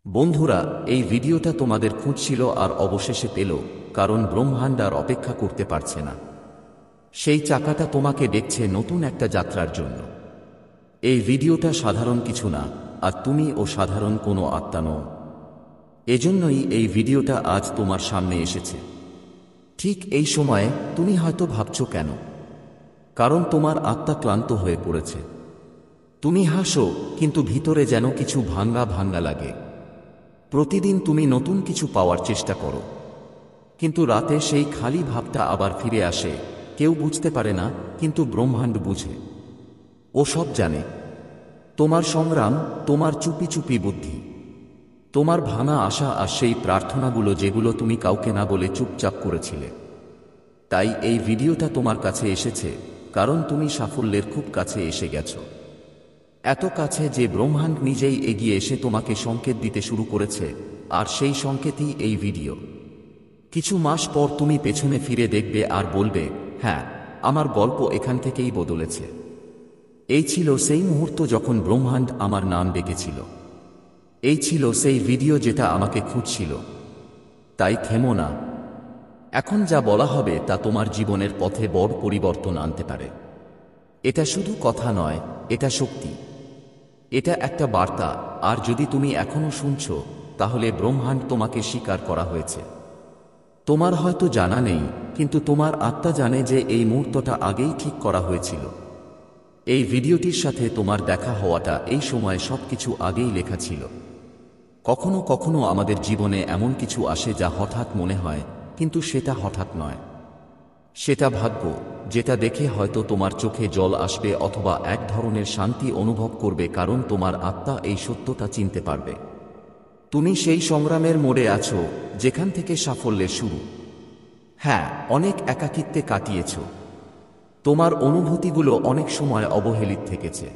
বন্ধুরা, এই ভিডিওটা তোমাদের খুঁজছিল আর অবশেষে পেল, কারণ ব্রহ্মাণ্ড আর অপেক্ষা করতে পারছে না। সেই চাকাটা তোমাকে ডেকছে নতুন একটা যাত্রার জন্য। এই ভিডিওটা সাধারণ কিছু না, আর তুমি ও সাধারণ কোনো আত্মা নও। এজন্যই এই ভিডিওটা আজ তোমার সামনে এসেছে। ঠিক এই সময়ে তুমি হয়তো ভাবছো কেন? কারণ তোমার আত্মা ক্লান্ত হয়ে পড়েছে। তুমি হাসো, কিন্তু ভিতরে যেন কিছু ভাঙ্গা ভাঙ্গা লাগে। প্রতিদিন তুমি নতুন কিছু পাওয়ার চেষ্টা করো, কিন্তু রাতে সেই খালি ভাবটা আবার ফিরে আসে। কেউ বুঝতে পারে না, কিন্তু ব্রহ্মাণ্ড বুঝে। ও সব জানে। তোমার সংগ্রাম, তোমার চুপি চুপি বুদ্ধি, তোমার ভাঙা আশা আর সেই প্রার্থনাগুলো যেগুলো তুমি কাউকে না বলে চুপচাপ করেছিলে। তাই এই ভিডিওটা তোমার কাছে এসেছে, কারণ তুমি সাফল্যের খুব কাছে এসে গেছো। এত কাছে যে ব্রহ্মাণ্ড নিজেই এগিয়ে এসে তোমাকে সংকেত দিতে শুরু করেছে, আর সেই সংকেতই এই ভিডিও। কিছু মাস পর তুমি পেছনে ফিরে দেখবে আর বলবে, হ্যাঁ, আমার গল্প এখান থেকেই বদলেছে। এই ছিল সেই মুহূর্ত যখন ব্রহ্মাণ্ড আমার নাম ডেকেছিল। এই ছিল সেই ভিডিও যেটা আমাকে খুঁজছিল। তাই থেমো না। এখন যা বলা হবে তা তোমার জীবনের পথে বড় পরিবর্তন আনতে পারে। এটা শুধু কথা নয়, এটা শক্তি। এটা একটা বার্তা, আর যদি তুমি এখনো শুনছো, তাহলে ব্রহ্মাণ্ড তোমাকে স্বীকার করা হয়েছে। তোমার হয়তো জানা নেই, কিন্তু তোমার আত্মা জানে যে এই মুহূর্তটা আগেই ঠিক করা হয়েছিল। এই ভিডিওটির সাথে তোমার দেখা হওয়াটা এই সময়ে সবকিছু আগেই লেখা ছিল। কখনো কখনো আমাদের জীবনে এমন কিছু আসে যা হঠাৎ মনে হয়, কিন্তু সেটা হঠাৎ নয়। সেটা ভাগ্য, যেটা দেখে হয়তো তোমার চোখে জল আসবে অথবা এক ধরনের শান্তি অনুভব করবে, কারণ তোমার আত্মা এই সত্যটা চিনতে পারবে। তুমি সেই সংগ্রামের মোড়ে আছো যেখান থেকে সাফল্যের শুরু। হ্যাঁ, অনেক একাকিত্বে কাটিয়েছ। তোমার অনুভূতিগুলো অনেক সময় অবহেলিত থেকেছে,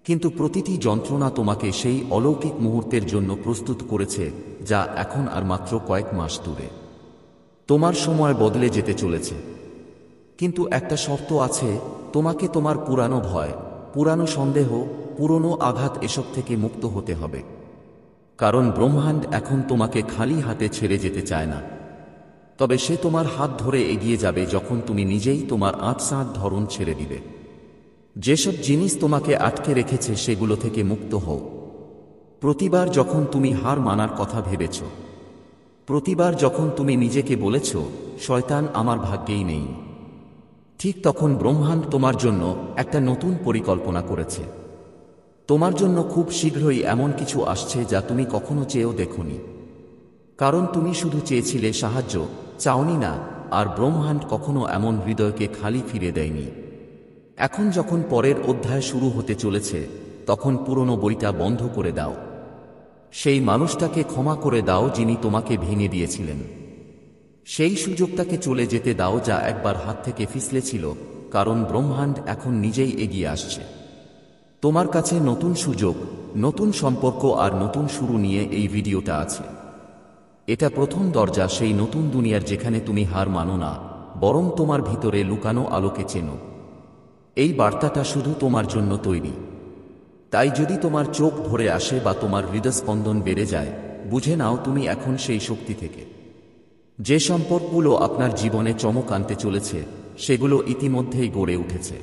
কিন্তু প্রতিটি যন্ত্রণা তোমাকে সেই অলৌকিক মুহূর্তের জন্য প্রস্তুত করেছে, যা এখন আর মাত্র কয়েক মাস দূরে। তোমার সময় বদলে যেতে চলেছে, কিন্তু একটা শর্ত আছে। তোমাকে তোমার পুরানো ভয়, পুরানো সন্দেহ, পুরনো আঘাত এসব থেকে মুক্ত হতে হবে। কারণ ব্রহ্মাণ্ড এখন তোমাকে খালি হাতে ছেড়ে যেতে চায় না। তবে সে তোমার হাত ধরে এগিয়ে যাবে যখন তুমি নিজেই তোমার আঁটসাঁট ধরন ছেড়ে দিবে। যেসব জিনিস তোমাকে আটকে রেখেছে সেগুলো থেকে মুক্ত হও। প্রতিবার যখন তুমি হার মানার কথা ভেবেছ, প্রতিবার যখন তুমি নিজেকে বলেছ, শয়তান আমার ভাগ্যেই নেই, ঠিক তখন ব্রহ্মাণ্ড তোমার জন্য একটা নতুন পরিকল্পনা করেছে। তোমার জন্য খুব শীঘ্রই এমন কিছু আসছে যা তুমি কখনো চেয়েও দেখোনি। কারণ তুমি শুধু চেয়েছিলে সাহায্য, চাওনি না। আর ব্রহ্মাণ্ড কখনো এমন হৃদয়কে খালি ফিরে দেয়নি। এখন যখন পরের অধ্যায় শুরু হতে চলেছে, তখন পুরনো বইটা বন্ধ করে দাও। সেই মানুষটাকে ক্ষমা করে দাও যিনি তোমাকে ভেঙে দিয়েছিলেন। সেই সুযোগটাকে চলে যেতে দাও যা একবার হাত থেকে ফিসলেছিল, কারণ ব্রহ্মাণ্ড এখন নিজেই এগিয়ে আসছে। তোমার কাছে নতুন সুযোগ, নতুন সম্পর্ক আর নতুন শুরু নিয়ে এই ভিডিওটা আছে। এটা প্রথম দরজা সেই নতুন দুনিয়ার যেখানে তুমি হার মানো না, বরং তোমার ভিতরে লুকানো আলোকে চেনো। এই বার্তাটা শুধু তোমার জন্য তৈরি। তাই যদি তোমার চোখ ভরে আসে বা তোমার হৃদস্পন্দন বেড়ে যায়, বুঝে নাও তুমি এখন সেই শক্তি থেকে। যে সম্পর্কগুলো আপনার জীবনে চমক আনতে চলেছে, সেগুলো ইতিমধ্যেই গড়ে উঠেছে।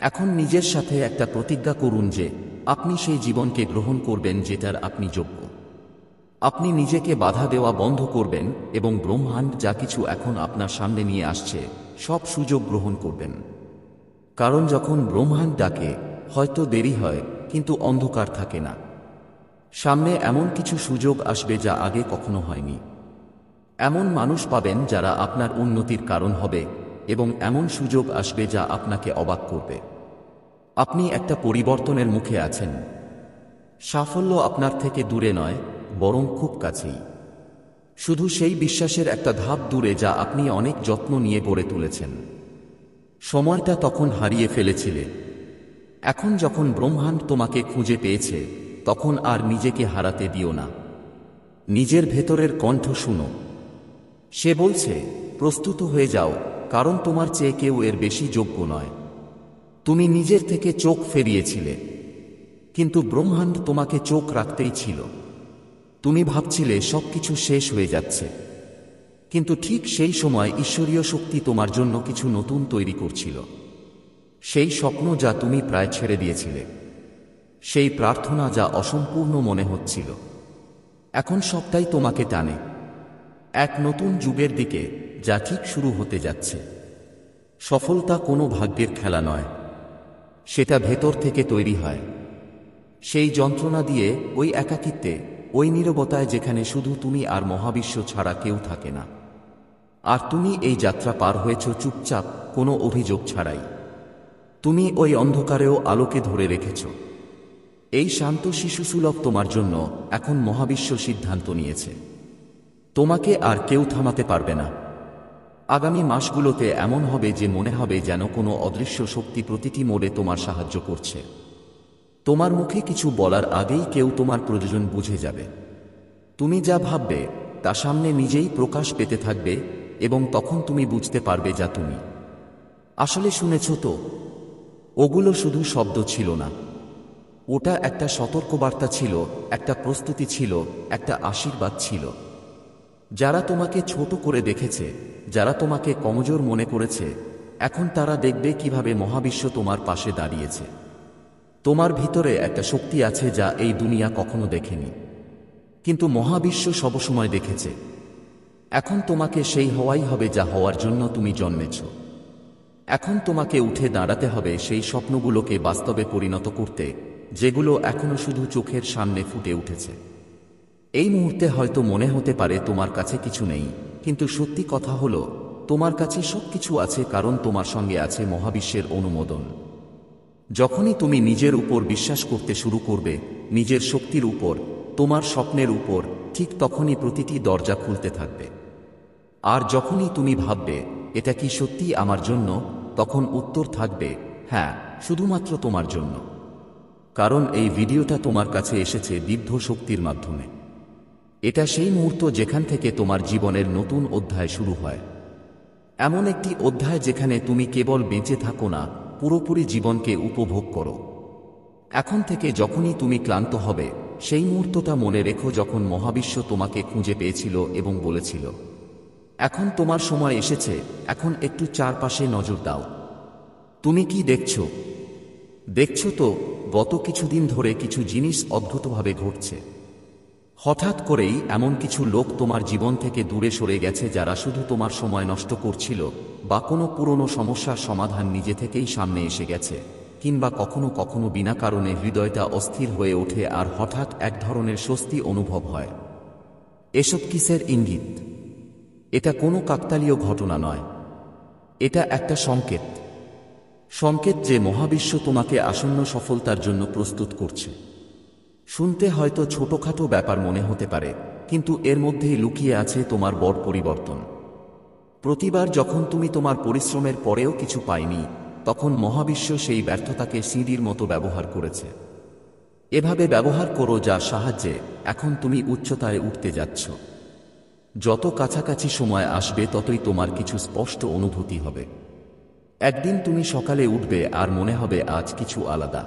এখন নিজের সাথে একটা প্রতিজ্ঞা করুন যে আপনি সেই জীবনকে গ্রহণ করবেন যেটার আপনি যোগ্য। আপনি নিজেকে বাধা দেওয়া বন্ধ করবেন এবং ব্রহ্মাণ্ড যা কিছু এখন আপনার সামনে নিয়ে আসছে, সব সুযোগ গ্রহণ করবেন। কারণ যখন ব্রহ্মাণ্ড ডাকে, হয়তো দেরি হয়, কিন্তু অন্ধকার থাকে না। সামনে এমন কিছু সুযোগ আসবে যা আগে কখনো হয়নি। এমন মানুষ পাবেন যারা আপনার উন্নতির কারণ হবে, এবং এমন সুযোগ আসবে যা আপনাকে অবাক করবে। আপনি একটা পরিবর্তনের মুখে আছেন। সাফল্য আপনার থেকে দূরে নয়, বরং খুব কাছেই। শুধু সেই বিশ্বাসের একটা ধাপ দূরে যা আপনি অনেক যত্ন নিয়ে গড়ে তুলেছেন। সময়টা তখন হারিয়ে ফেলেছিলে। এখন যখন ব্রহ্মাণ্ড তোমাকে খুঁজে পেয়েছে, তখন আর নিজেকে হারাতে দিও না। নিজের ভেতরের কণ্ঠ শুনো। সে বলছে, প্রস্তুত হয়ে যাও, কারণ তোমার চেয়ে কেউ এর বেশি যোগ্য নয়। তুমি নিজের থেকে চোখ ফেরিয়েছিলে, কিন্তু ব্রহ্মাণ্ড তোমাকে চোখ রাখতেই ছিল। তুমি ভাবছিলে সবকিছু শেষ হয়ে যাচ্ছে, কিন্তু ঠিক সেই সময় ঈশ্বরীয় শক্তি তোমার জন্য কিছু নতুন তৈরি করছিল। সেই স্বপ্ন যা তুমি প্রায় ছেড়ে দিয়েছিলে, সেই প্রার্থনা যা অসম্পূর্ণ মনে হচ্ছিল, এখন সবটাই তোমাকে টানে এক নতুন যুগের দিকে যা ঠিক শুরু হতে যাচ্ছে। সফলতা কোনো ভাগ্যের খেলা নয়, সেটা ভেতর থেকে তৈরি হয়। সেই যন্ত্রণা দিয়ে, ওই একাকিত্বে, ওই নীরবতায় যেখানে শুধু তুমি আর মহাবিশ্ব ছাড়া কেউ থাকে না। আর তুমি এই যাত্রা পার হয়েছ চুপচাপ, কোনো অভিযোগ ছাড়াই। তুমি ওই অন্ধকারেও আলোকে ধরে রেখেছ। এই শান্ত শিশুসুলভ তোমার জন্য এখন মহাবিশ্ব সিদ্ধান্ত নিয়েছে, তোমাকে আর কেউ থামাতে পারবে না। আগামী মাসগুলোতে এমন হবে যে মনে হবে যেন কোনো অদৃশ্য শক্তি প্রতিটি মোড়ে তোমার সাহায্য করছে। তোমার মুখে কিছু বলার আগেই কেউ তোমার প্রয়োজন বুঝে যাবে। তুমি যা ভাববে তা সামনে নিজেই প্রকাশ পেতে থাকবে, এবং তখন তুমি বুঝতে পারবে যা তুমি আসলে শুনেছ। তো ওগুলো শুধু শব্দ ছিল না, ওটা একটা সতর্কবার্তা ছিল, একটা প্রস্তুতি ছিল, একটা আশীর্বাদ ছিল। যারা তোমাকে ছোট করে দেখেছে, যারা তোমাকে কমজোর মনে করেছে, এখন তারা দেখবে কিভাবে মহাবিশ্ব তোমার পাশে দাঁড়িয়েছে। তোমার ভিতরে একটা শক্তি আছে যা এই দুনিয়া কখনো দেখেনি, কিন্তু মহাবিশ্ব সবসময় দেখেছে। এখন তোমাকে সেই হওয়াই হবে যা হওয়ার জন্য তুমি জন্মেছ। এখন তোমাকে উঠে দাঁড়াতে হবে সেই স্বপ্নগুলোকে বাস্তবে পরিণত করতে, যেগুলো এখনো শুধু চোখের সামনে ফুটে উঠেছে। এই মুহূর্তে হয়তো মনে হতে পারে তোমার কাছে কিছু নেই, কিন্তু সত্যি কথা হলো তোমার কাছে সবকিছু আছে, কারণ তোমার সঙ্গে আছে মহাবিশ্বের অনুমোদন। যখনই তুমি নিজের উপর বিশ্বাস করতে শুরু করবে, নিজের শক্তির উপর, তোমার স্বপ্নের উপর, ঠিক তখনই প্রতিটি দরজা খুলতে থাকবে। আর যখনই তুমি ভাববে এটা কি সত্যি আমার জন্য, তখন উত্তর থাকবে হ্যাঁ, শুধুমাত্র তোমার জন্য। কারণ এই ভিডিওটা তোমার কাছে এসেছে দিব্য শক্তির মাধ্যমে। এটা সেই মুহূর্ত যেখান থেকে তোমার জীবনের নতুন অধ্যায় শুরু হয়। এমন একটি অধ্যায় যেখানে তুমি কেবল বেঁচে থাকো না, পুরোপুরি জীবনকে উপভোগ করো। এখন থেকে যখনই তুমি ক্লান্ত হবে, সেই মুহূর্তটা মনে রেখো যখন মহাবিশ্ব তোমাকে খুঁজে পেয়েছিল এবং বলেছিল, এখন তোমার সময় এসেছে, এখন একটু চারপাশে নজর দাও। তুমি কি দেখছো? দেখছো তো, গত কিছুদিন ধরে কিছু জিনিস অদ্ভুতভাবে ঘটছে। হঠাৎ করেই এমন কিছু লোক তোমার জীবন থেকে দূরে সরে গেছে যারা শুধু তোমার সময় নষ্ট করছিল, বা কোনো পুরনো সমস্যার সমাধান নিজে থেকেই সামনে এসে গেছে, কিংবা কখনো কখনো বিনা কারণে হৃদয়টা অস্থির হয়ে ওঠে আর হঠাৎ এক ধরনের স্বস্তি অনুভব হয়। এসব কিসের ইঙ্গিত? এটা কোনো কাকতালীয় ঘটনা নয়, এটা একটা সংকেত। সংকেত যে মহাবিশ্ব তোমাকে আসন্ন সফলতার জন্য প্রস্তুত করছে। শুনতে হয়তো ছোটখাটো ব্যাপার মনে হতে পারে, কিন্তু এর মধ্যেই লুকিয়ে আছে তোমার বড় পরিবর্তন। প্রতিবার যখন তুমি তোমার পরিশ্রমের পরেও কিছু পাইনি, তখন মহাবিশ্ব সেই ব্যর্থতাকে সিঁড়ির মতো ব্যবহার করেছে। এভাবে ব্যবহার করো যার সাহায্যে এখন তুমি উচ্চতায় উঠতে যাচ্ছ। যত কাছাকাছি সময় আসবে ততই তোমার কিছু স্পষ্ট অনুভূতি হবে। একদিন তুমি সকালে উঠবে আর মনে হবে আজ কিছু আলাদা।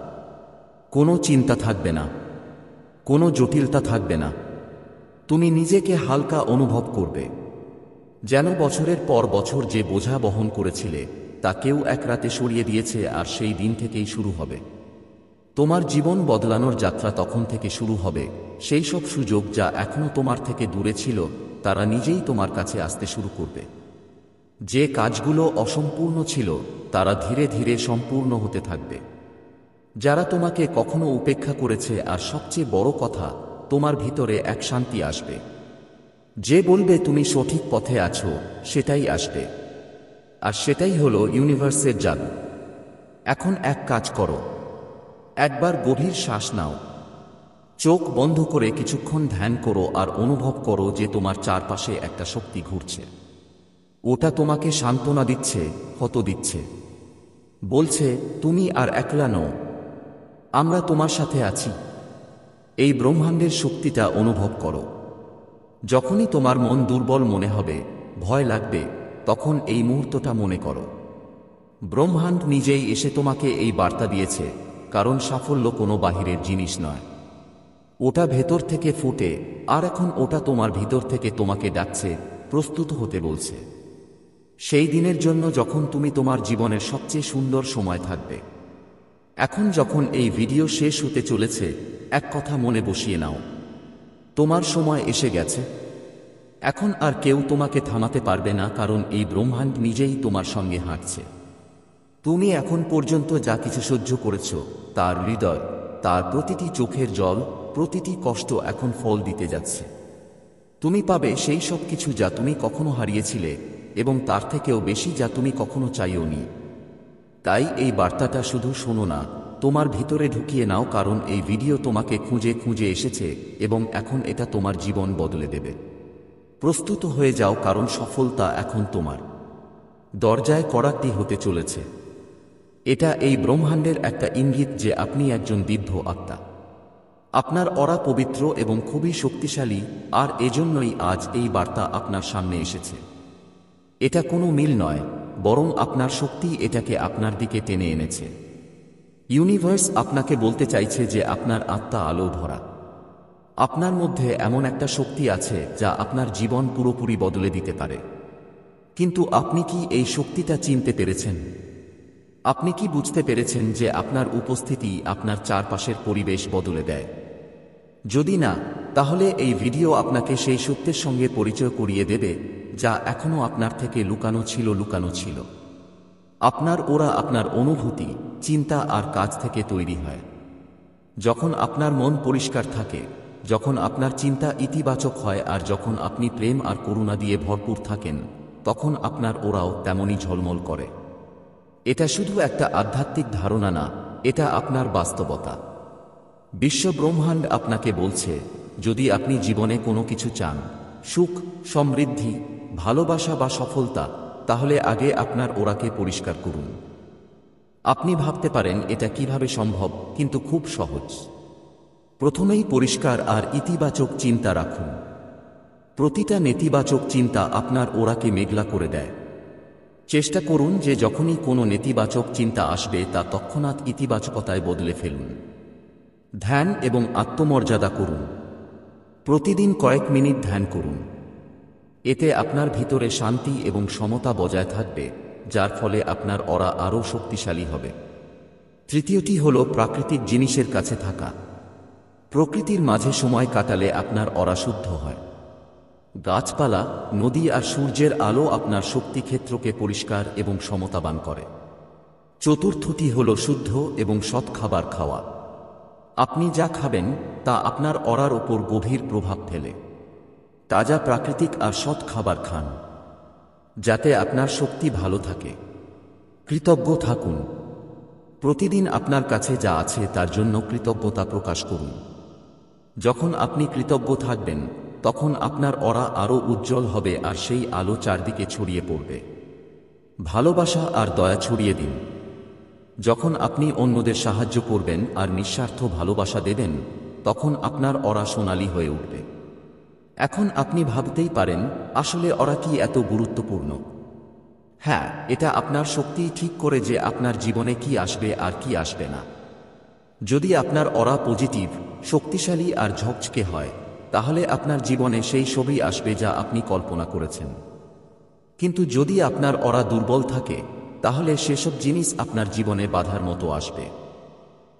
কোনো চিন্তা থাকবে না, কোনো জটিলতা থাকবে না। তুমি নিজেকে হালকা অনুভব করবে, যেন বছরের পর বছর যে বোঝা বহন করেছিলে তা কেউ এক রাতে সরিয়ে দিয়েছে, আর সেই দিন থেকেই শুরু হবে তোমার জীবন বদলানোর যাত্রা। তখন থেকে শুরু হবে সেই সব সুযোগ যা এখনো তোমার থেকে দূরে ছিল, তারা নিজেই তোমার কাছে আসতে শুরু করবে। যে কাজগুলো অসম্পূর্ণ ছিল তারা ধীরে ধীরে সম্পূর্ণ হতে থাকবে। যারা তোমাকে কখনো উপেক্ষা করেছে, আর সবচেয়ে বড় কথা, তোমার ভিতরে এক শান্তি আসবে যে বলবে তুমি সঠিক পথে আছো, সেটাই আসবে। আর সেটাই হলো ইউনিভার্সের জাদু। এখন এক কাজ করো, একবার গভীর শ্বাস নাও, চোখ বন্ধ করে কিছুক্ষণ ধ্যান করো আর অনুভব করো যে তোমার চারপাশে একটা শক্তি ঘুরছে। ওটা তোমাকে সান্ত্বনা দিচ্ছে, হত দিচ্ছে, বলছে তুমি আর একলা নও, আমরা তোমার সাথে আছি। এই ব্রহ্মাণ্ডের শক্তিটা অনুভব করো। যখনই তোমার মন দুর্বল মনে হবে, ভয় লাগবে, তখন এই মুহূর্তটা মনে করো। ব্রহ্মাণ্ড নিজেই এসে তোমাকে এই বার্তা দিয়েছে, কারণ সাফল্য কোনো বাহিরের জিনিস নয়। ওটা ভেতর থেকে ফুটে, আর এখন ওটা তোমার ভিতর থেকে তোমাকে ডাকছে, প্রস্তুত হতে বলছে সেই দিনের জন্য যখন তুমি তোমার জীবনের সবচেয়ে সুন্দর সময় থাকবে। এখন যখন এই ভিডিও শেষ হতে চলেছে, এক কথা মনে বসিয়ে নাও, তোমার সময় এসে গেছে। এখন আর কেউ তোমাকে থামাতে পারবে না, কারণ এই ব্রহ্মাণ্ড নিজেই তোমার সঙ্গে হাঁটছে। তুমি এখন পর্যন্ত যা কিছু সহ্য করেছ, তার হৃদয়, তার প্রতিটি চোখের জল, প্রতিটি কষ্ট এখন ফল দিতে যাচ্ছে। তুমি পাবে সেই সব কিছু যা তুমি কখনো হারিয়েছিলে, এবং তার থেকেও বেশি যা তুমি কখনো চাইওনি। তাই এই বার্তাটা শুধু শোনো না, তোমার ভিতরে ঢুকিয়ে নাও, কারণ এই ভিডিও তোমাকে খুঁজে খুঁজে এসেছে এবং এখন এটা তোমার জীবন বদলে দেবে। প্রস্তুত হয়ে যাও, কারণ সফলতা এখন তোমার দরজায় কড়াকটি হতে চলেছে। এটা এই ব্রহ্মাণ্ডের একটা ইঙ্গিত যে আপনি একজন দিব্য আত্মা। আপনার অরা পবিত্র এবং খুবই শক্তিশালী, আর এজন্যই আজ এই বার্তা আপনার সামনে এসেছে। এটা কোনো মিল নয়, বরং আপনার শক্তি এটাকে আপনার দিকে টেনে এনেছে। ইউনিভার্স আপনাকে বলতে চাইছে যে আপনার আত্মা আলো ভরা। আপনার মধ্যে এমন একটা শক্তি আছে যা আপনার জীবন পুরোপুরি বদলে দিতে পারে। কিন্তু আপনি কি এই শক্তিটা চিনতে পেরেছেন? আপনি কি বুঝতে পেরেছেন যে আপনার উপস্থিতি আপনার চারপাশের পরিবেশ বদলে দেয়? যদি না, তাহলে এই ভিডিও আপনাকে সেই সত্যের সঙ্গে পরিচয় করিয়ে দেবে যা এখনো আপনার থেকে লুকানো ছিল। আপনার ওরা আপনার অনুভূতি, চিন্তা আর কাজ থেকে তৈরি হয়। যখন আপনার মন পরিষ্কার থাকে, যখন আপনার চিন্তা ইতিবাচক হয়, আর যখন আপনি প্রেম আর করুণা দিয়ে ভরপুর থাকেন, তখন আপনার ওরাও তেমনই ঝলমল করে। এটা শুধু একটা আধ্যাত্মিক ধারণা না, এটা আপনার বাস্তবতা। বিশ্ব ব্রহ্মাণ্ড আপনাকে বলছে, যদি আপনি জীবনে কোনো কিছু চান, সুখ, সমৃদ্ধি, ভালোবাসা বা সফলতা, তাহলে আগে আপনার ওরাকে পরিষ্কার করুন। আপনি ভাবতে পারেন এটা কিভাবে সম্ভব, কিন্তু খুব সহজ। প্রথমেই পরিষ্কার আর ইতিবাচক চিন্তা রাখুন। প্রতিটা নেতিবাচক চিন্তা আপনার ওরাকে মেঘলা করে দেয়। চেষ্টা করুন যে যখনই কোনো নেতিবাচক চিন্তা আসবে তা তৎক্ষণাৎ ইতিবাচকতায় বদলে ফেলুন। ধ্যান এবং আত্মমর্যাদা করুন। প্রতিদিন কয়েক মিনিট ধ্যান করুন। এতে আপনার ভিতরে শান্তি এবং সমতা বজায় থাকবে, যার ফলে আপনার অরা আরও শক্তিশালী হবে। তৃতীয়টি হল প্রাকৃতিক জিনিসের কাছে থাকা। প্রকৃতির মাঝে সময় কাটালে আপনার অরা শুদ্ধ হয়। গাছপালা, নদী আর সূর্যের আলো আপনার শক্তিক্ষেত্রকে পরিষ্কার এবং সমতাবান করে। চতুর্থটি হল শুদ্ধ এবং সৎ খাবার খাওয়া। আপনি যা খাবেন তা আপনার অরার ওপর গভীর প্রভাব ফেলে। তাজা, প্রাকৃতিক আর সৎ খাবার খান, যাতে আপনার শক্তি ভালো থাকে। কৃতজ্ঞ থাকুন। প্রতিদিন আপনার কাছে যা আছে তার জন্য কৃতজ্ঞতা প্রকাশ করুন। যখন আপনি কৃতজ্ঞ থাকবেন, তখন আপনার অরা আরও উজ্জ্বল হবে আর সেই আলো চারদিকে ছড়িয়ে পড়বে। ভালোবাসা আর দয়া ছড়িয়ে দিন। যখন আপনি অন্যদের সাহায্য করবেন আর নিঃস্বার্থ ভালোবাসা দেবেন, তখন আপনার অরা সোনালী হয়ে উঠবে। এখন আপনি ভাবতেই পারেন, আসলে অরা কি এত গুরুত্বপূর্ণ? হ্যাঁ, এটা আপনার শক্তিই ঠিক করে যে আপনার জীবনে কি আসবে আর কি আসবে না। যদি আপনার অরা পজিটিভ, শক্তিশালী আর ঝকঝকে হয়, তাহলে আপনার জীবনে সেই সবই আসবে যা আপনি কল্পনা করেছেন। কিন্তু যদি আপনার অরা দুর্বল থাকে, তাহলে সেসব জিনিস আপনার জীবনে বাধার মতো আসবে।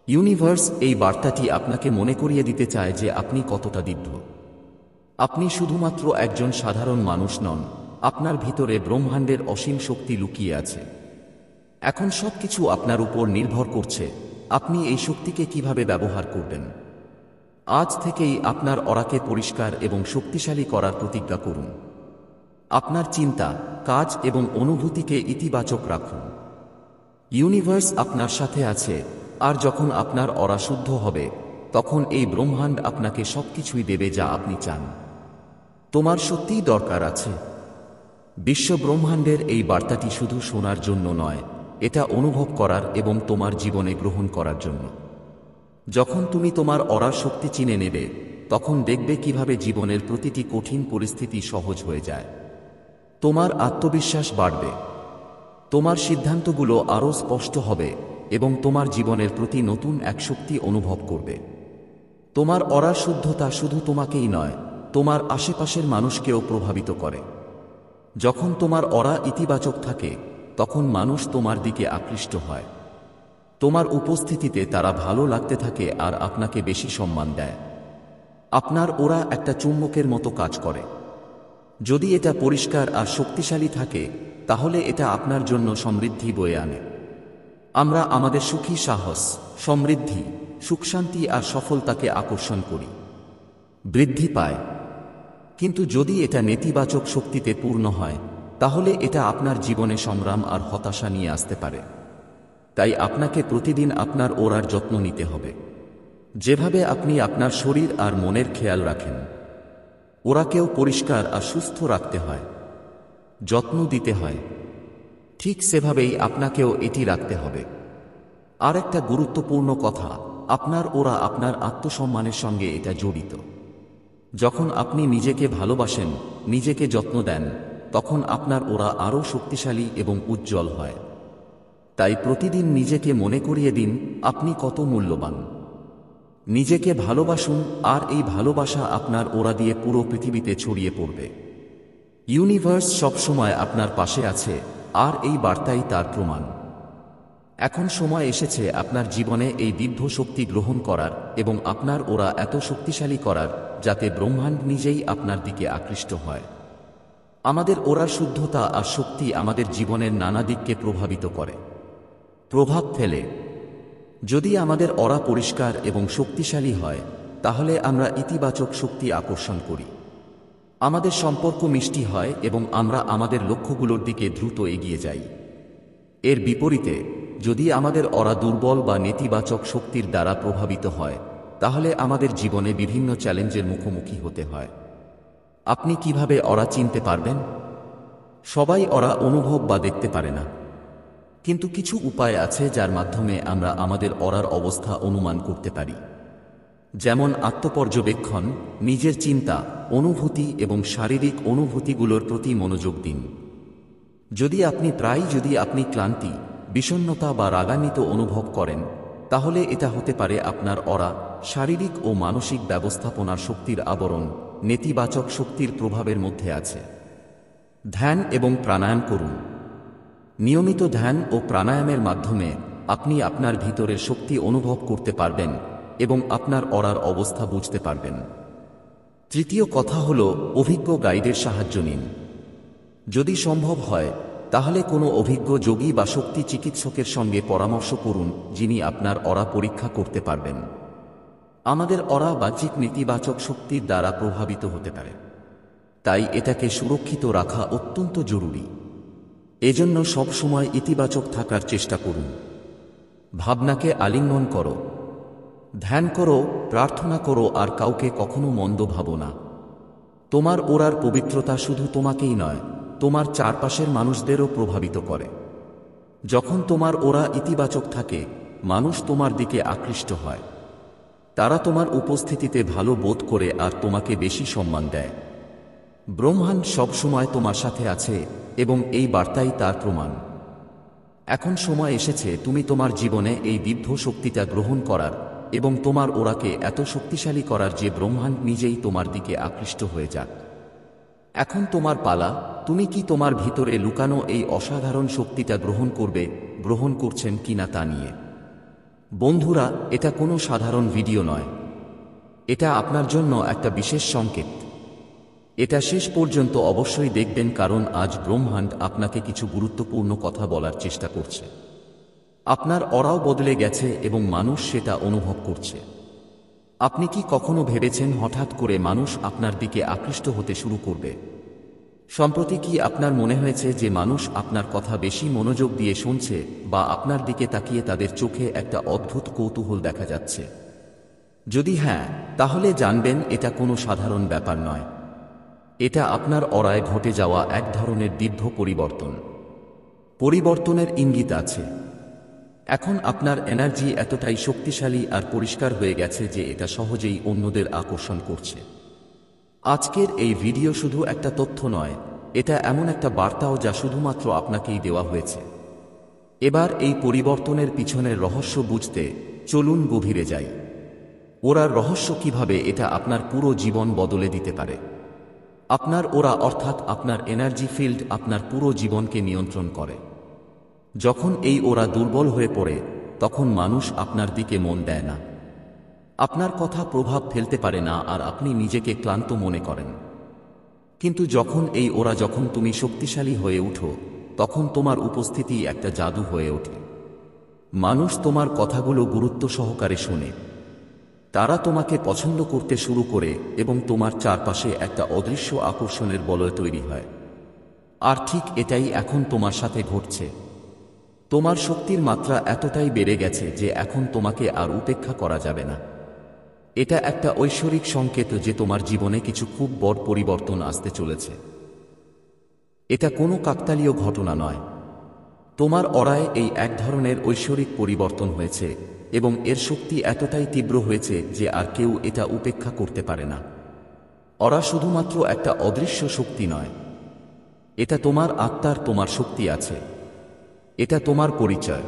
ইউনিভার্স এই বার্তাটি আপনাকে মনে করিয়ে দিতে চায় যে আপনি কতটা দিব্য। আপনি শুধুমাত্র একজন সাধারণ মানুষ নন, আপনার ভিতরে ব্রহ্মাণ্ডের অসীম শক্তি লুকিয়ে আছে। এখন সবকিছু আপনার উপর নির্ভর করছে, আপনি এই শক্তিকে কিভাবে ব্যবহার করবেন। আজ থেকেই আপনার অরাকে পরিষ্কার এবং শক্তিশালী করার প্রতিজ্ঞা করুন। আপনার চিন্তা, কাজ এবং অনুভূতিকে ইতিবাচক রাখুন। ইউনিভার্স আপনার সাথে আছে, আর যখন আপনার অরা শুদ্ধ হবে, তখন এই ব্রহ্মাণ্ড আপনাকে সবকিছুই দেবে যা আপনি চান। তোমার সত্যিই দরকার আছে। বিশ্ব ব্রহ্মাণ্ডের এই বার্তাটি শুধু শোনার জন্য নয়, এটা অনুভব করার এবং তোমার জীবনে গ্রহণ করার জন্য। যখন তুমি তোমার অরার শক্তি চিনে নেবে, তখন দেখবে কিভাবে জীবনের প্রতিটি কঠিন পরিস্থিতি সহজ হয়ে যায়। তোমার আত্মবিশ্বাস বাড়বে, তোমার সিদ্ধান্তগুলো আরও স্পষ্ট হবে এবং তোমার জীবনের প্রতি নতুন এক শক্তি অনুভব করবে। তোমার অরার শুদ্ধতা শুধু তোমাকেই নয়, তোমার আশেপাশের মানুষকেও প্রভাবিত করে। যখন তোমার অরা ইতিবাচক থাকে, তখন মানুষ তোমার দিকে আকৃষ্ট হয়। তোমার উপস্থিতিতে তারা ভালো লাগতে থাকে আর আপনাকে বেশি সম্মান দেয়। আপনার ওরা একটা চুম্বকের মতো কাজ করে। যদি এটা পরিষ্কার আর শক্তিশালী থাকে, তাহলে এটা আপনার জন্য সমৃদ্ধি বয়ে আনে। আমরা আমাদের সুখী সাহস, সমৃদ্ধি, সুখশান্তি আর সফলতাকে আকর্ষণ করি, বৃদ্ধি পায়। কিন্তু যদি এটা নেতিবাচক শক্তিতে পূর্ণ হয়, তাহলে এটা আপনার জীবনে সংগ্রাম আর হতাশা নিয়ে আসতে পারে। তাই আপনাকে প্রতিদিন আপনার ওরার যত্ন নিতে হবে। যেভাবে আপনি আপনার শরীর আর মনের খেয়াল রাখেন, ওরাকেও পরিষ্কার আর সুস্থ রাখতে হয়, যত্ন দিতে হয়। ঠিক সেভাবেই আপনাকেও এটি রাখতে হবে। আর একটা গুরুত্বপূর্ণ কথা, আপনার ওরা আপনার আত্মসম্মানের সঙ্গে এটা জড়িত। যখন আপনি নিজেকে ভালোবাসেন, নিজেকে যত্ন দেন, তখন আপনার ওরা আরও শক্তিশালী এবং উজ্জ্বল হয়। তাই প্রতিদিন নিজেকে মনে করিয়ে দিন আপনি কত মূল্যবান। নিজেকে ভালোবাসুন, আর এই ভালোবাসা আপনার ওরা দিয়ে পুরো পৃথিবীতে ছড়িয়ে পড়বে। ইউনিভার্স সবসময় আপনার পাশে আছে, আর এই বার্তাই তার প্রমাণ। এখন সময় এসেছে আপনার জীবনে এই দিব্য শক্তি গ্রহণ করার এবং আপনার ওরা এত শক্তিশালী করার যাতে ব্রহ্মাণ্ড নিজেই আপনার দিকে আকৃষ্ট হয়। আমাদের ওরার শুদ্ধতা আর শক্তি আমাদের জীবনের নানা দিককে প্রভাবিত করে, প্রভাব ফেলে। যদি আমাদের অরা পরিষ্কার এবং শক্তিশালী হয়, তাহলে আমরা ইতিবাচক শক্তি আকর্ষণ করি। আমাদের সম্পর্ক মিষ্টি হয় এবং আমরা আমাদের লক্ষ্যগুলোর দিকে দ্রুত এগিয়ে যাই। এর বিপরীতে, যদি আমাদের অরা দুর্বল বা নেতিবাচক শক্তির দ্বারা প্রভাবিত হয়, তাহলে আমাদের জীবনে বিভিন্ন চ্যালেঞ্জের মুখোমুখি হতে হয়। আপনি কিভাবে অরা চিনতে পারবেন? সবাই অরা অনুভব বা দেখতে পারে না, কিন্তু কিছু উপায় আছে যার মাধ্যমে আমরা আমাদের অরার অবস্থা অনুমান করতে পারি। যেমন আত্মপর্যবেক্ষণ, নিজের চিন্তা, অনুভূতি এবং শারীরিক অনুভূতিগুলোর প্রতি মনোযোগ দিন। যদি আপনি ক্লান্তি, বিষণ্ণতা বা রাগান্বিত অনুভব করেন, তাহলে এটা হতে পারে আপনার অরা, শারীরিক ও মানসিক ব্যবস্থাপনার শক্তির আবরণ, নেতিবাচক শক্তির প্রভাবের মধ্যে আছে। ধ্যান এবং প্রাণায়াম করুন। নিয়মিত ধ্যান ও প্রাণায়ামের মাধ্যমে আপনি আপনার ভিতরের শক্তি অনুভব করতে পারবেন এবং আপনার অরার অবস্থা বুঝতে পারবেন। তৃতীয় কথা হল, অভিজ্ঞ গাইডের সাহায্য নিন। যদি সম্ভব হয়, তাহলে কোনো অভিজ্ঞ যোগী বা শক্তি চিকিৎসকের সঙ্গে পরামর্শ করুন, যিনি আপনার অরা পরীক্ষা করতে পারবেন। আমাদের অরা বাহ্যিক নেতিবাচক শক্তির দ্বারা প্রভাবিত হতে পারে, তাই এটাকে সুরক্ষিত রাখা অত্যন্ত জরুরি। এজন্য সবসময় ইতিবাচক থাকার চেষ্টা করুন। ভাবনাকে আলিঙ্গন করো, ধ্যান করো, প্রার্থনা করো, আর কাউকে কখনো মন্দ ভাবো না। তোমার ওরার পবিত্রতা শুধু তোমাকেই নয়, তোমার চারপাশের মানুষদেরও প্রভাবিত করে। যখন তোমার ওরা ইতিবাচক থাকে, মানুষ তোমার দিকে আকৃষ্ট হয়। তারা তোমার উপস্থিতিতে ভালো বোধ করে আর তোমাকে বেশি সম্মান দেয়। ব্রহ্মাণ্ড সবসময় তোমার সাথে আছে এবং এই বার্তাই তার প্রমাণ। এখন সময় এসেছে তুমি তোমার জীবনে এই দিব্য শক্তিটা গ্রহণ করার এবং তোমার ওরাকে এত শক্তিশালী করার যে ব্রহ্মাণ্ড নিজেই তোমার দিকে আকৃষ্ট হয়ে যাক। এখন তোমার পালা। তুমি কি তোমার ভিতরে লুকানো এই অসাধারণ শক্তিটা গ্রহণ করছেন কিনা তা নিয়ে। বন্ধুরা, এটা কোনো সাধারণ ভিডিও নয়, এটা আপনার জন্য একটা বিশেষ সংকেত। এটা শেষ পর্যন্ত অবশ্যই দেখবেন, কারণ আজ ব্রহ্মাণ্ড আপনাকে কিছু গুরুত্বপূর্ণ কথা বলার চেষ্টা করছে। আপনার অরাও বদলে গেছে এবং মানুষ সেটা অনুভব করছে। আপনি কি কখনো ভেবেছেন হঠাৎ করে মানুষ আপনার দিকে আকৃষ্ট হতে শুরু করবে? সম্প্রতি কি আপনার মনে হয়েছে যে মানুষ আপনার কথা বেশি মনোযোগ দিয়ে শুনছে বা আপনার দিকে তাকিয়ে তাদের চোখে একটা অদ্ভুত কৌতূহল দেখা যাচ্ছে? যদি হ্যাঁ, তাহলে জানবেন এটা কোনো সাধারণ ব্যাপার নয়। এটা আপনার অরায় ঘটে যাওয়া এক ধরনের দিব্য পরিবর্তনের ইঙ্গিত আছে। এখন আপনার এনার্জি এতটাই শক্তিশালী আর পরিষ্কার হয়ে গেছে যে এটা সহজেই অন্যদের আকর্ষণ করছে। আজকের এই ভিডিও শুধু একটা তথ্য নয়, এটা এমন একটা বার্তাও যা শুধুমাত্র আপনাকেই দেওয়া হয়েছে। এবার এই পরিবর্তনের পিছনের রহস্য বুঝতে চলুন গভীরে যাই। ওরার রহস্য কিভাবে এটা আপনার পুরো জীবন বদলে দিতে পারে। আপনার ওরা অর্থাৎ আপনার এনার্জি ফিল্ড আপনার পুরো জীবনকে নিয়ন্ত্রণ করে। যখন এই ওরা দুর্বল হয়ে পড়ে তখন মানুষ আপনার দিকে মন দেয় না, আপনার কথা প্রভাব ফেলতে পারে না আর আপনি নিজেকে ক্লান্ত মনে করেন। কিন্তু যখন তুমি শক্তিশালী হয়ে উঠো তখন তোমার উপস্থিতি একটা জাদু হয়ে ওঠে। মানুষ তোমার কথাগুলো গুরুত্ব সহকারে শুনে, তারা তোমাকে পছন্দ করতে শুরু করে এবং তোমার চারপাশে একটা অদৃশ্য আকর্ষণের বলয় তৈরি হয়। আর ঠিক এটাই এখন তোমার সাথে ঘটছে। তোমার শক্তির মাত্রা এতটাই বেড়ে গেছে যে এখন তোমাকে আর উপেক্ষা করা যাবে না। এটা একটা ঐশ্বরিক সংকেত যে তোমার জীবনে কিছু খুব বড় পরিবর্তন আসতে চলেছে। এটা কোনো কাকতালীয় ঘটনা নয়। তোমার অরায় এই এক ধরনের ঐশ্বরিক পরিবর্তন হয়েছে এবং এর শক্তি এতটাই তীব্র হয়েছে যে আর কেউ এটা উপেক্ষা করতে পারে না। অরা শুধুমাত্র একটা অদৃশ্য শক্তি নয়, এটা তোমার আত্মার তোমার শক্তি আছে, এটা তোমার পরিচয়।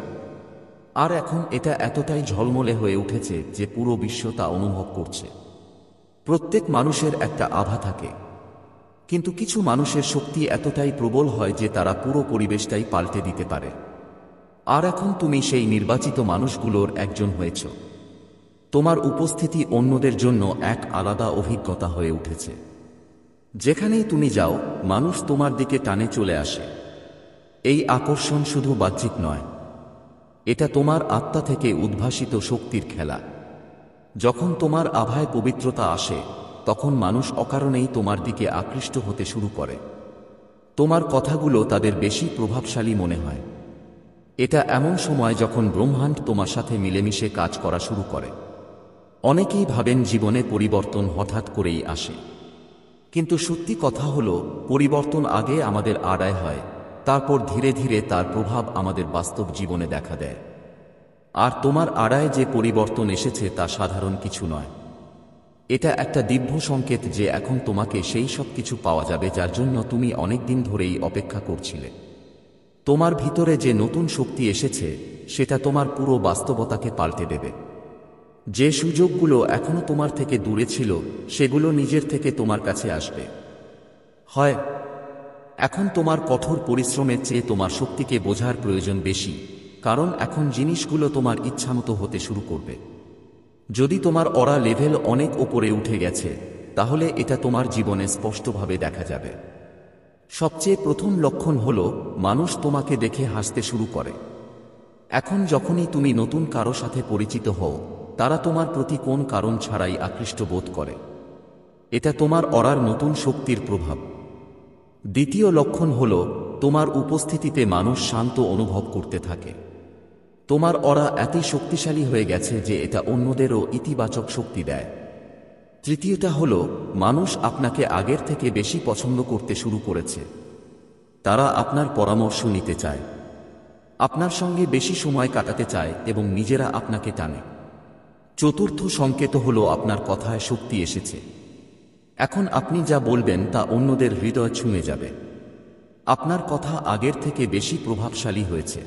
আর এখন এটা এতটাই ঝলমলে হয়ে উঠেছে যে পুরো বিশ্ব তা অনুভব করছে। প্রত্যেক মানুষের একটা আভা থাকে, কিন্তু কিছু মানুষের শক্তি এতটাই প্রবল হয় যে তারা পুরো পরিবেশটাই পাল্টে দিতে পারে। আর এখন তুমি সেই নির্বাচিত মানুষগুলোর একজন হয়েছ। তোমার উপস্থিতি অন্যদের জন্য এক আলাদা অভিজ্ঞতা হয়ে উঠেছে। যেখানেই তুমি যাও মানুষ তোমার দিকে টানে চলে আসে। এই আকর্ষণ শুধু বাহ্যিক নয়, এটা তোমার আত্মা থেকে উদ্ভাসিত শক্তির খেলা। যখন তোমার আভায় পবিত্রতা আসে তখন মানুষ অকারণেই তোমার দিকে আকৃষ্ট হতে শুরু করে। তোমার কথাগুলো তাদের বেশি প্রভাবশালী মনে হয়। এটা এমন সময় যখন ব্রহ্মাণ্ড তোমার সাথে মিলেমিশে কাজ করা শুরু করে। অনেকেই ভাবেন জীবনে পরিবর্তন হঠাৎ করেই আসে, কিন্তু সত্যি কথা হলো পরিবর্তন আগে আমাদের আড়ায় হয়, তারপর ধীরে ধীরে তার প্রভাব আমাদের বাস্তব জীবনে দেখা দেয়। আর তোমার আড়ায় যে পরিবর্তন এসেছে তা সাধারণ কিছু নয়। এটা একটা দিব্য সংকেত যে এখন তোমাকে সেই সব কিছু পাওয়া যাবে যার জন্য তুমি অনেক দিন ধরেই অপেক্ষা করছিলে। তোমার ভিতরে যে নতুন শক্তি এসেছে সেটা তোমার পুরো বাস্তবতাকে পাল্টে দেবে। যে সুযোগগুলো এখনো তোমার থেকে দূরে ছিল সেগুলো নিজের থেকে তোমার কাছে আসবে। হয় এখন তোমার কঠোর পরিশ্রমের চেয়ে তোমার শক্তিকে বোঝার প্রয়োজন বেশি, কারণ এখন জিনিসগুলো তোমার ইচ্ছামতো হতে শুরু করবে। যদি তোমার অরা লেভেল অনেক ওপরে উঠে গেছে তাহলে এটা তোমার জীবনে স্পষ্টভাবে দেখা যাবে। সবচেয়ে প্রথম লক্ষণ হলো মানুষ তোমাকে দেখে হাসতে শুরু করে। এখন যখনই তুমি নতুন কারো সাথে পরিচিত হও তারা তোমার প্রতি কোন কারণ ছাড়াই আকৃষ্ট বোধ করে। এটা তোমার অরার নতুন শক্তির প্রভাব। দ্বিতীয় লক্ষণ হলো তোমার উপস্থিতিতে মানুষ শান্ত অনুভব করতে থাকে। তোমার অরা এতই শক্তিশালী হয়ে গেছে যে এটা অন্যদেরও ইতিবাচক শক্তি দেয়। তৃতীয়টা হলো মানুষ আপনাকে আগের থেকে বেশি পছন্দ করতে শুরু করেছে। তারা আপনার পরামর্শ নিতে চায়, আপনার সঙ্গে বেশি সময় কাটাতে চায় এবং নিজেরা আপনাকে টানে। চতুর্থ সংকেত হলো আপনার কথায় শক্তি এসেছে। এখন আপনি যা বলবেন তা অন্যদের হৃদয় ছুঁয়ে যাবে। আপনার কথা আগের থেকে বেশি প্রভাবশালী হয়েছে।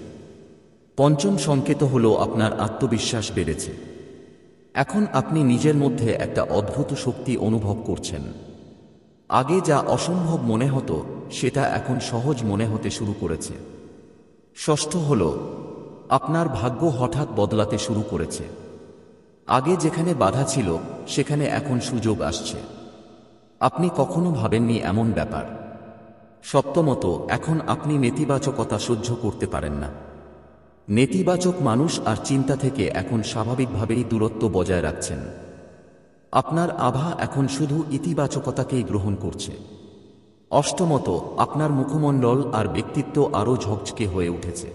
পঞ্চম সংকেত হলো আপনার আত্মবিশ্বাস বেড়েছে। এখন আপনি নিজের মধ্যে একটা অদ্ভুত শক্তি অনুভব করছেন। আগে যা অসম্ভব মনে হতো সেটা এখন সহজ মনে হতে শুরু করেছে। ষষ্ঠ হলো আপনার ভাগ্য হঠাৎ বদলাতে শুরু করেছে। আগে যেখানে বাধা ছিল সেখানে এখন সুযোগ আসছে। আপনি কখনো ভাবেননি এমন ব্যাপার। সপ্তমত, এখন আপনি নেতিবাচকতা সহ্য করতে পারেন না। নেতিবাচক মানুষ আর চিন্তা থেকে এখন স্বাভাবিকভাবেই দূরত্ব বজায় রাখছেন। আপনার আভা এখন শুধু ইতিবাচকতাকেই গ্রহণ করছে। অষ্টমত, আপনার মুখমণ্ডল আর ব্যক্তিত্ব আরও ঝকঝকে হয়ে উঠেছে।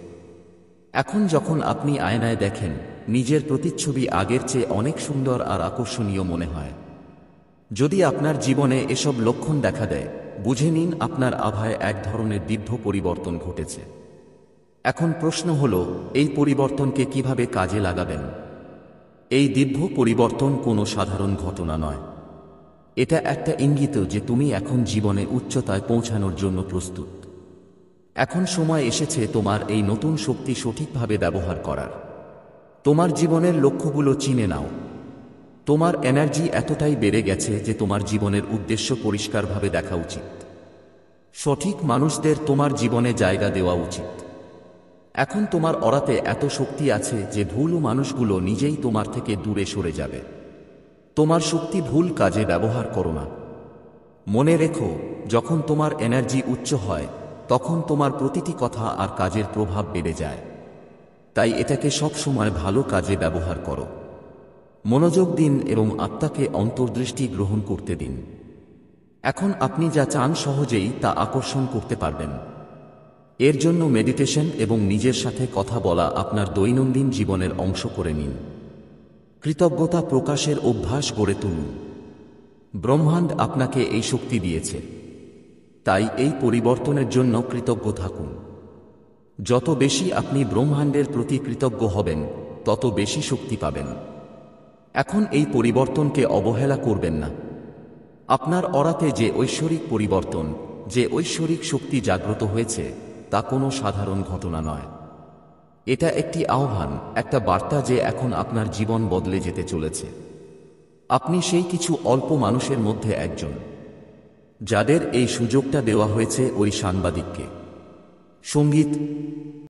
এখন যখন আপনি আয়নায় দেখেন নিজের প্রতিচ্ছবি আগের চেয়ে অনেক সুন্দর আর আকর্ষণীয় মনে হয়। যদি আপনার জীবনে এসব লক্ষণ দেখা দেয় বুঝে নিন আপনার আভায় এক ধরনের দিব্য পরিবর্তন ঘটেছে। এখন প্রশ্ন হলো এই পরিবর্তনকে কিভাবে কাজে লাগাবেন। এই দিব্য পরিবর্তন কোনো সাধারণ ঘটনা নয়। এটা একটা ইঙ্গিত যে তুমি এখন জীবনে উচ্চতায় পৌঁছানোর জন্য প্রস্তুত। এখন সময় এসেছে তোমার এই নতুন শক্তি সঠিকভাবে ব্যবহার করার। তোমার জীবনের লক্ষ্যগুলো চিনে নাও। তোমার এনার্জি এতটাই বেড়ে গেছে যে তোমার জীবনের উদ্দেশ্য পরিষ্কারভাবে দেখা উচিত। সঠিক মানুষদের তোমার জীবনে জায়গা দেওয়া উচিত। এখন তোমার অরাতে এত শক্তি আছে যে ভুল মানুষগুলো নিজেই তোমার থেকে দূরে সরে যাবে। তোমার শক্তি ভুল কাজে ব্যবহার করো না। মনে রেখো, যখন তোমার এনার্জি উচ্চ হয় তখন তোমার প্রতিটি কথা আর কাজের প্রভাব বেড়ে যায়। তাই এটাকে সব সময় ভালো কাজে ব্যবহার করো। মনোযোগ দিন এবং আত্মাকে অন্তর্দৃষ্টি গ্রহণ করতে দিন। এখন আপনি যা চান সহজেই তা আকর্ষণ করতে পারবেন। এর জন্য মেডিটেশন এবং নিজের সাথে কথা বলা আপনার দৈনন্দিন জীবনের অংশ করে নিন। কৃতজ্ঞতা প্রকাশের অভ্যাস গড়ে তুলুন। ব্রহ্মাণ্ড আপনাকে এই শক্তি দিয়েছে, তাই এই পরিবর্তনের জন্য কৃতজ্ঞ থাকুন। যত বেশি আপনি ব্রহ্মাণ্ডের প্রতি কৃতজ্ঞ হবেন তত বেশি শক্তি পাবেন। এখন এই পরিবর্তনকে অবহেলা করবেন না। আপনার অরাতে যে ঐশ্বরিক পরিবর্তন, যে ঐশ্বরিক শক্তি জাগ্রত হয়েছে তা কোনো সাধারণ ঘটনা নয়। এটা একটি আহ্বান, একটা বার্তা যে এখন আপনার জীবন বদলে যেতে চলেছে। আপনি সেই কিছু অল্প মানুষের মধ্যে একজন, যাদের এই সুযোগটা দেওয়া হয়েছে ওই সাংবাদিককে। সঙ্গীত